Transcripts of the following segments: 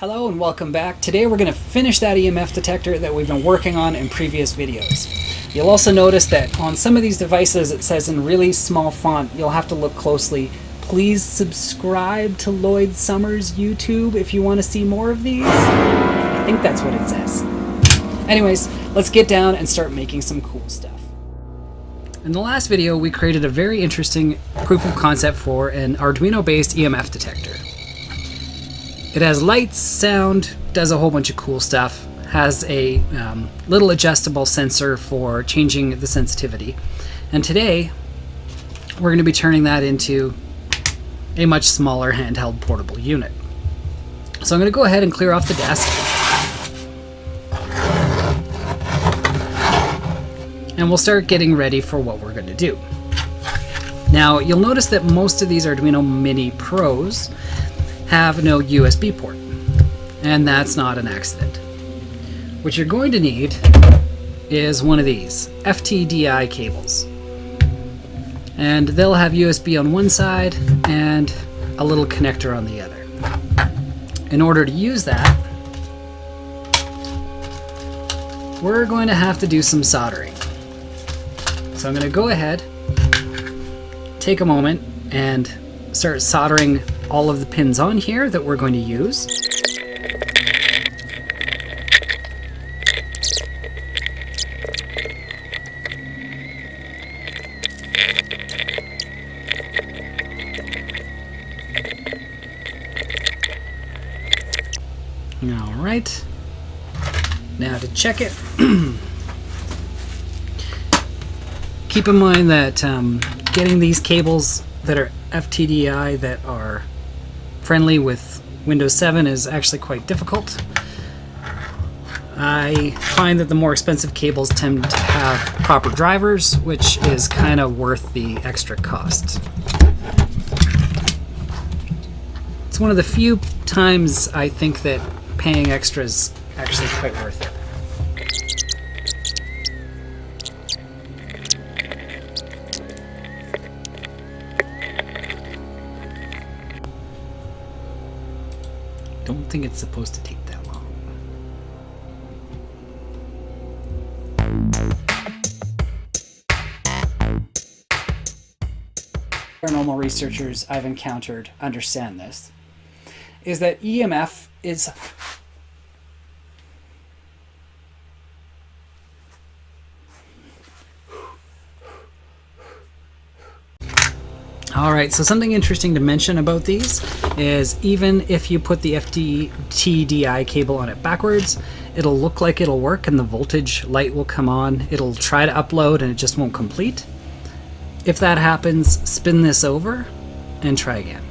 Hello and welcome back. Today we're going to finish that EMF detector that we've been working on in previous videos. You'll also notice that on some of these devices it says in really small font. You'll have to look closely. Please subscribe to Lloyd Summers YouTube if you want to see more of these. I think that's what it says. Anyways, let's get down and start making some cool stuff. In the last video we created a very interesting proof of concept for an Arduino based EMF detector. It has lights, sound, does a whole bunch of cool stuff, has a little adjustable sensor for changing the sensitivity. And today, we're going to be turning that into a much smaller handheld portable unit. So I'm going to go ahead and clear off the desk. And we'll start getting ready for what we're going to do. Now, you'll notice that most of these Arduino Mini Pros have no USB port, and that's not an accident. What you're going to need is one of these FTDI cables, and they'll have USB on one side and a little connector on the other. In order to use that, we're going to have to do some soldering. So I'm going to go ahead, take a moment, and start soldering all of the pins on here that we're going to use. All right. Now to check it. Keep in mind that getting these cables that are FTDI that are friendly with Windows 7 is actually quite difficult. I find that the more expensive cables tend to have proper drivers, which is kind of worth the extra cost. It's one of the few times I think that paying extra is actually quite worth it. Don't think it's supposed to take that long. Paranormal researchers I've encountered understand this, is that EMF is Alright, so something interesting to mention about these is even if you put the FTDI cable on it backwards, it'll look like it'll work and the voltage light will come on. It'll try to upload and it just won't complete. If that happens, spin this over and try again.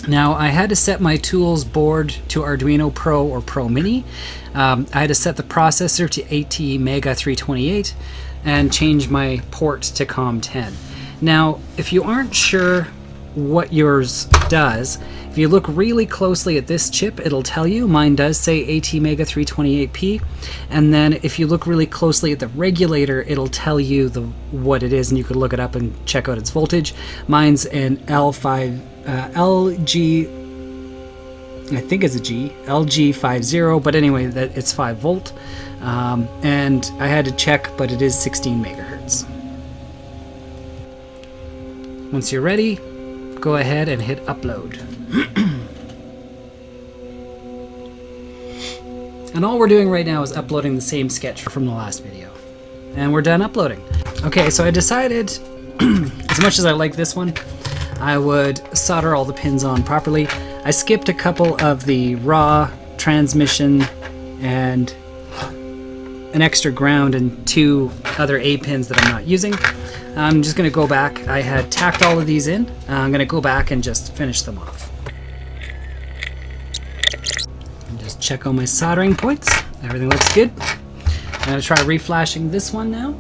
Now, I had to set my tools board to Arduino Pro or Pro Mini. I had to set the processor to ATmega328 and change my port to COM10. Now, if you aren't sure what yours does, if you look really closely at this chip, it'll tell you. Mine does say ATmega328P. And then if you look really closely at the regulator, it'll tell you what it is, and you could look it up and check out its voltage. Mine's an LG, I think it's a G, LG50, but anyway, it's 5 volt. And I had to check, but it is 16 megahertz. Once you're ready, go ahead and hit upload. And all we're doing right now is uploading the same sketch from the last video. And we're done uploading. Okay, so I decided, as much as I like this one, I would solder all the pins on properly. I skipped a couple of the raw transmission and an extra ground and 2 other A pins that I'm not using. I'm just going to go back. I had tacked all of these in. I'm going to go back and just finish them off. And just check all my soldering points. Everything looks good. I'm going to try reflashing this one now.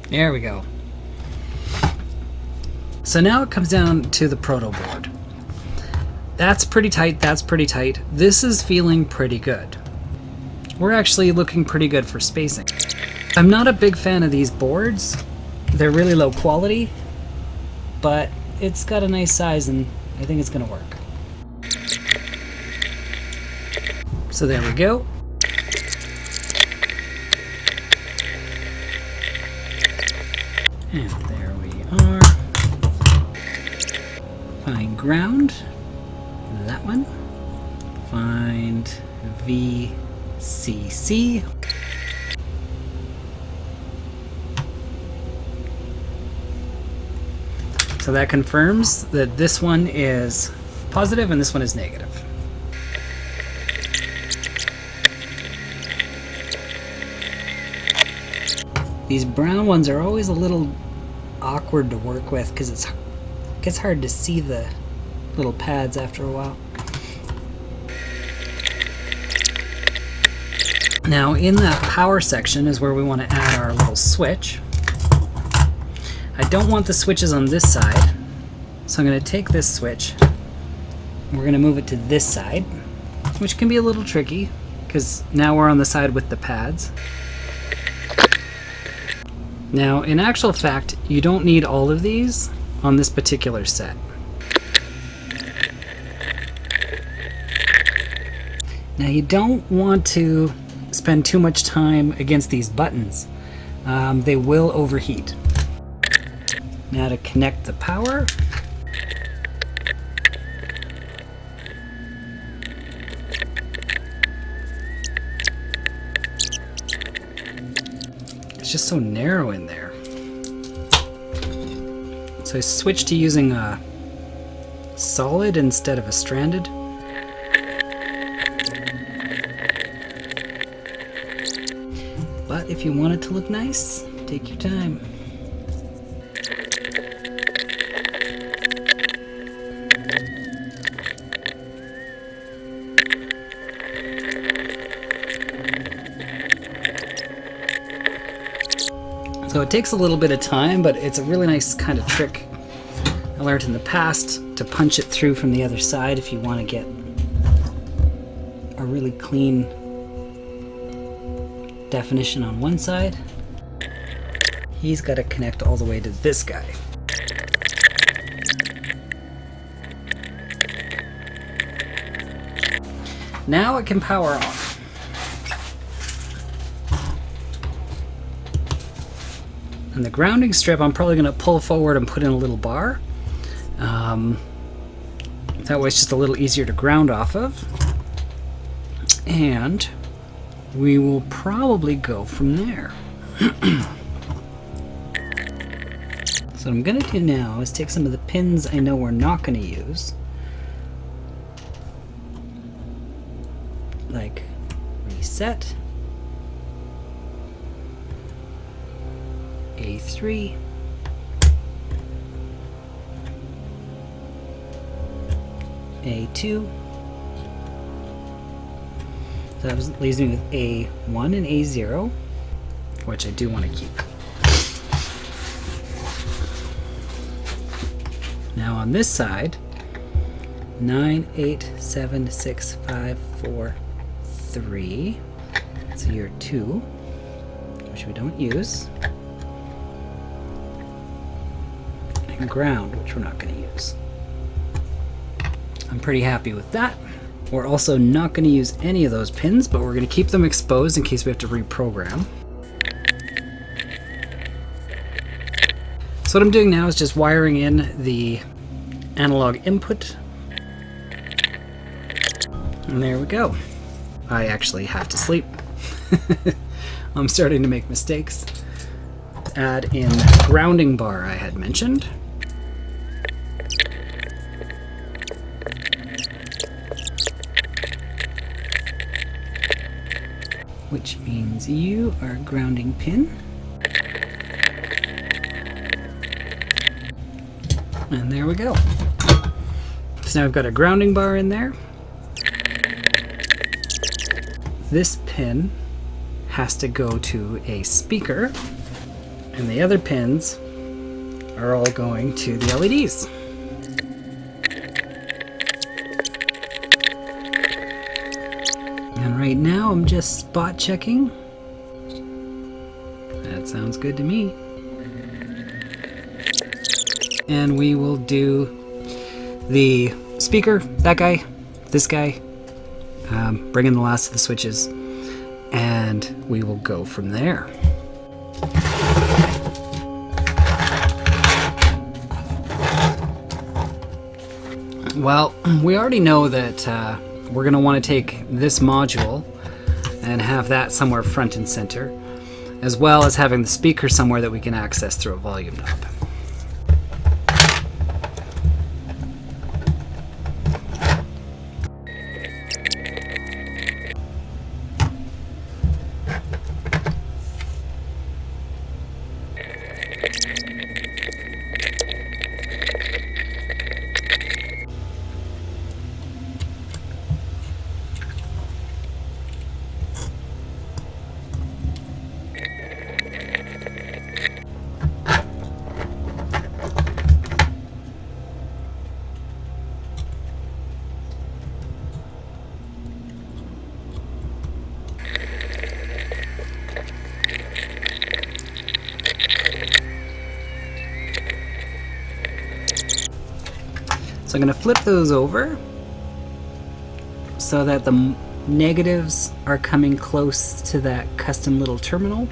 There we go. So now it comes down to the proto board. That's pretty tight, that's pretty tight. This is feeling pretty good. we're actually looking pretty good for spacing. I'm not a big fan of these boards. They're really low quality, but it's got a nice size and I think it's gonna work. So there we go. And there we are. Find ground. That one. Find VCC. So that confirms that this one is positive and this one is negative. These brown ones are always a little awkward to work with because it gets hard to see the little pads after a while. Now in that power section is where we want to add our little switch. I don't want the switches on this side, so I'm going to take this switch, we're going to move it to this side, which can be a little tricky because now we're on the side with the pads. Now in actual fact, you don't need all of these on this particular set. Now you don't want to spend too much time against these buttons. They will overheat. Now to connect the power. It's just so narrow in there. So I switched to using a solid instead of a stranded. But if you want it to look nice, take your time. So it takes a little bit of time, but it's a really nice kind of trick I learned in the past to punch it through from the other side if you want to get a really clean definition on one side. He's got to connect all the way to this guy. Now it can power off. And the grounding strip I'm probably going to pull forward and put in a little bar. That way it's just a little easier to ground off of. And we will probably go from there. So what I'm going to do now is take some of the pins I know we're not going to use. Like reset. A3, A2, so that leaves me with A1 and A0, which I do want to keep. Now on this side, 9, 8, 7, 6, 5, 4, 3, so you're 2, which we don't use. Ground, which we're not going to use. I'm pretty happy with that. We're also not going to use any of those pins, but we're going to keep them exposed in case we have to reprogram. So what I'm doing now is just wiring in the analog input. And there we go. I actually have to sleep. I'm starting to make mistakes. Add in that grounding bar I had mentioned. Which means you are a grounding pin. And there we go. So now I've got a grounding bar in there. This pin has to go to a speaker, and the other pins are all going to the LEDs. And right now I'm just spot checking. That sounds good to me. And we will do the speaker, that guy, this guy, bring in the last of the switches, and we will go from there. Well, we already know that we're going to want to take this module and have that somewhere front and center, as well as having the speaker somewhere that we can access through a volume knob. So I'm going to flip those over so that the negatives are coming close to that custom little terminal.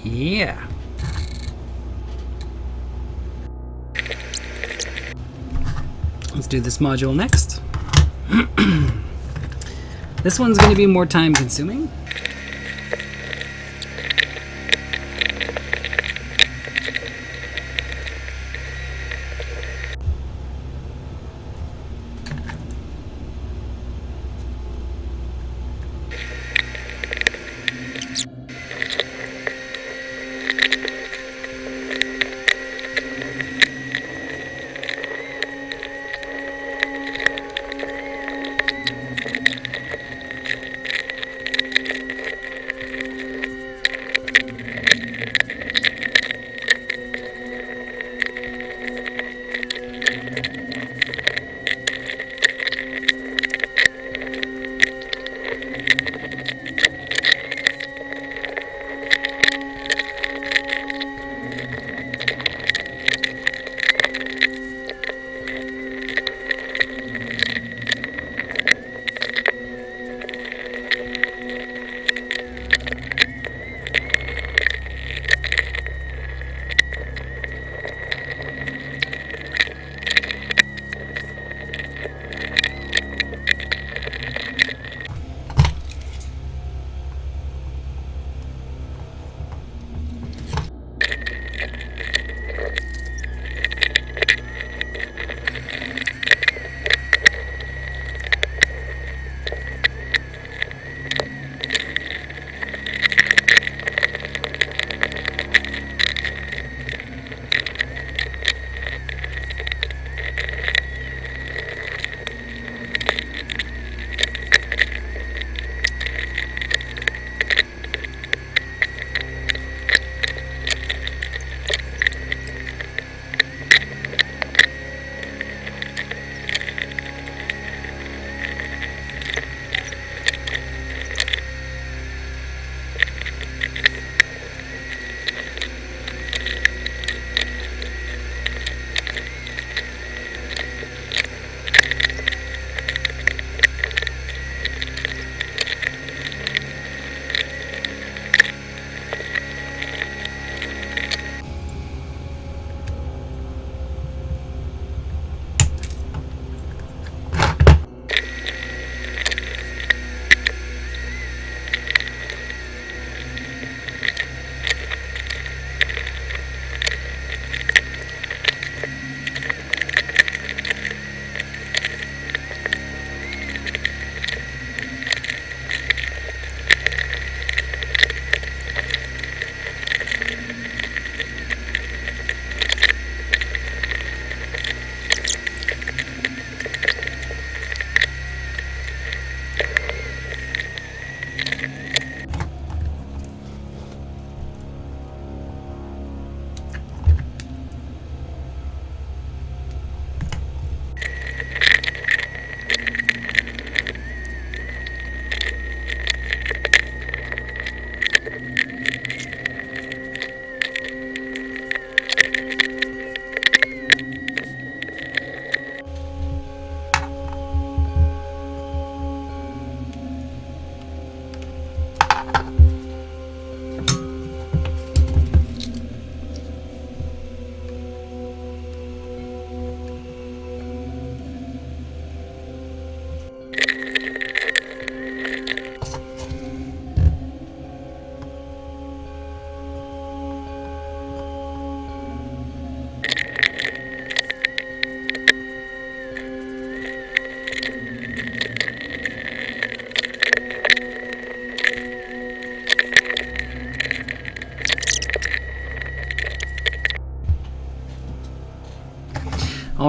Yeah. Let's do this module next. This one's going to be more time consuming.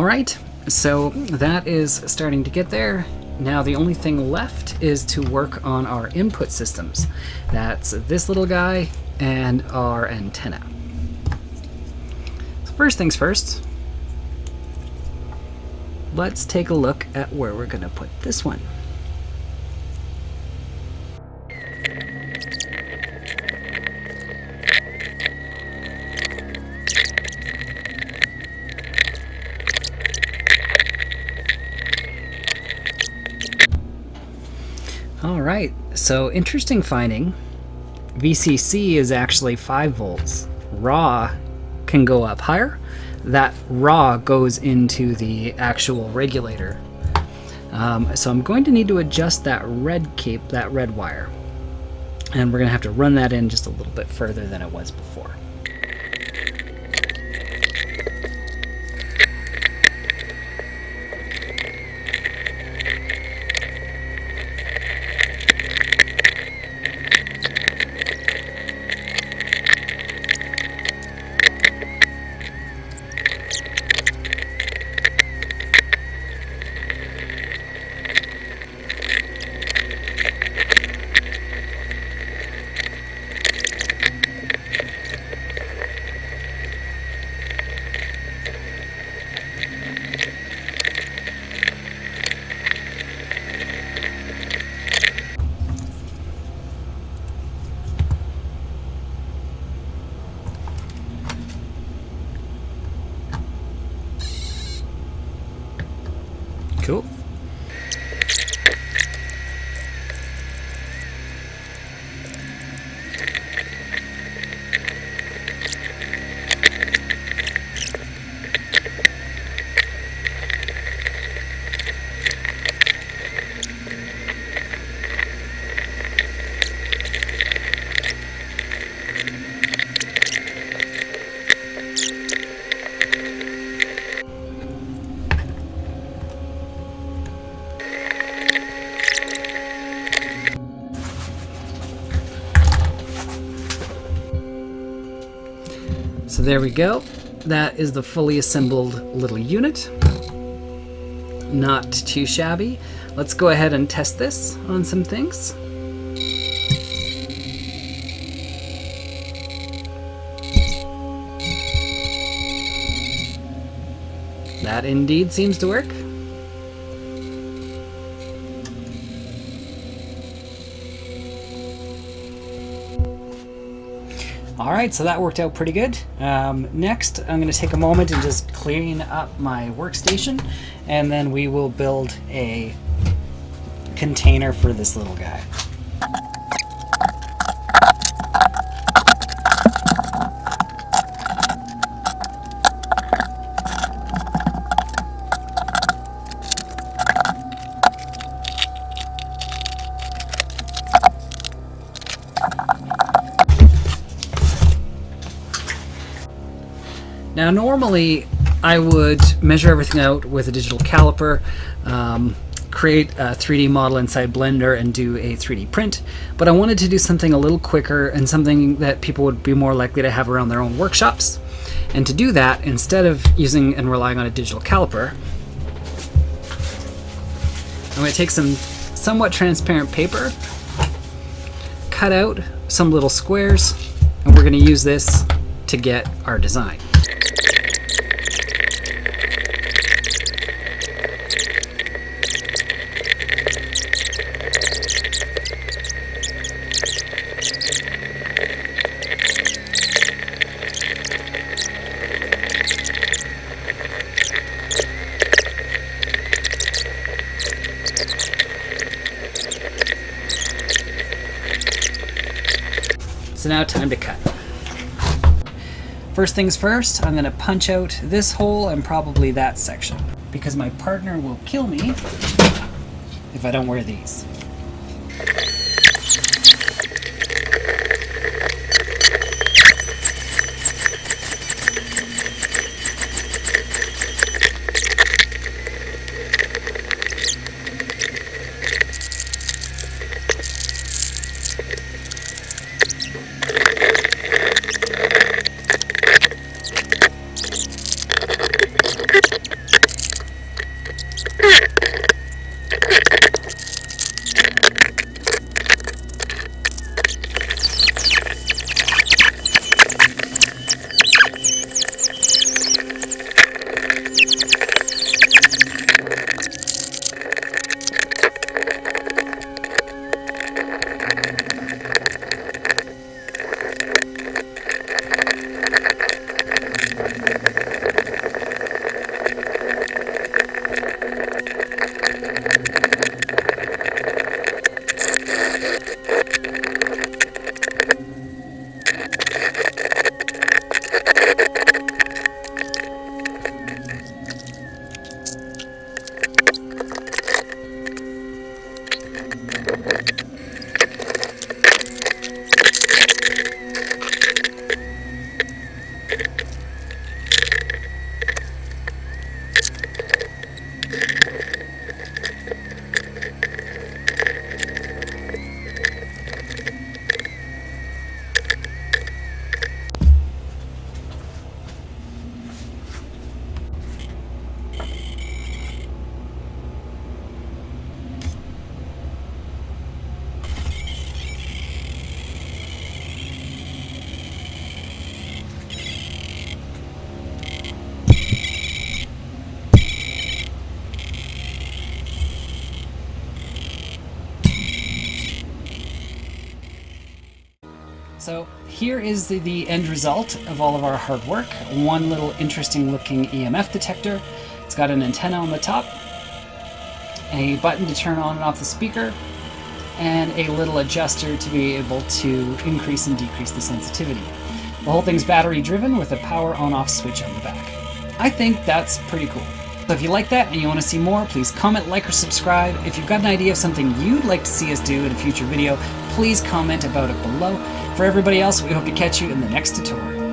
Alright, so that is starting to get there. Now the only thing left is to work on our input systems. That's this little guy and our antenna. So first things first, let's take a look at where we're going to put this one. Alright, so interesting finding. VCC is actually 5 volts. Raw can go up higher. That raw goes into the actual regulator. So I'm going to need to adjust that red wire. And we're going to have to run that in just a little bit further than it was before. Cool. So there we go. That is the fully assembled little unit. Not too shabby. Let's go ahead and test this on some things. That indeed seems to work. Alright, so that worked out pretty good. Next, I'm going to take a moment and just clean up my workstation, and then we will build a container for this little guy. Now normally I would measure everything out with a digital caliper, create a 3D model inside Blender and do a 3D print, but I wanted to do something a little quicker and something that people would be more likely to have around their own workshops. And to do that, instead of using and relying on a digital caliper, I'm going to take some somewhat transparent paper, cut out some little squares, and we're going to use this to get our design. So now time to cut. First things first, I'm going to punch out this hole and probably that section, because my partner will kill me if I don't wear these. So here is the end result of all of our hard work. One little interesting looking EMF detector. It's got an antenna on the top, a button to turn on and off the speaker, and a little adjuster to be able to increase and decrease the sensitivity. The whole thing's battery driven with a power on-off switch on the back. I think that's pretty cool. So if you like that and you want to see more, please comment, like, or subscribe. If you've got an idea of something you'd like to see us do in a future video, please comment about it below. For everybody else, we hope to catch you in the next tutorial.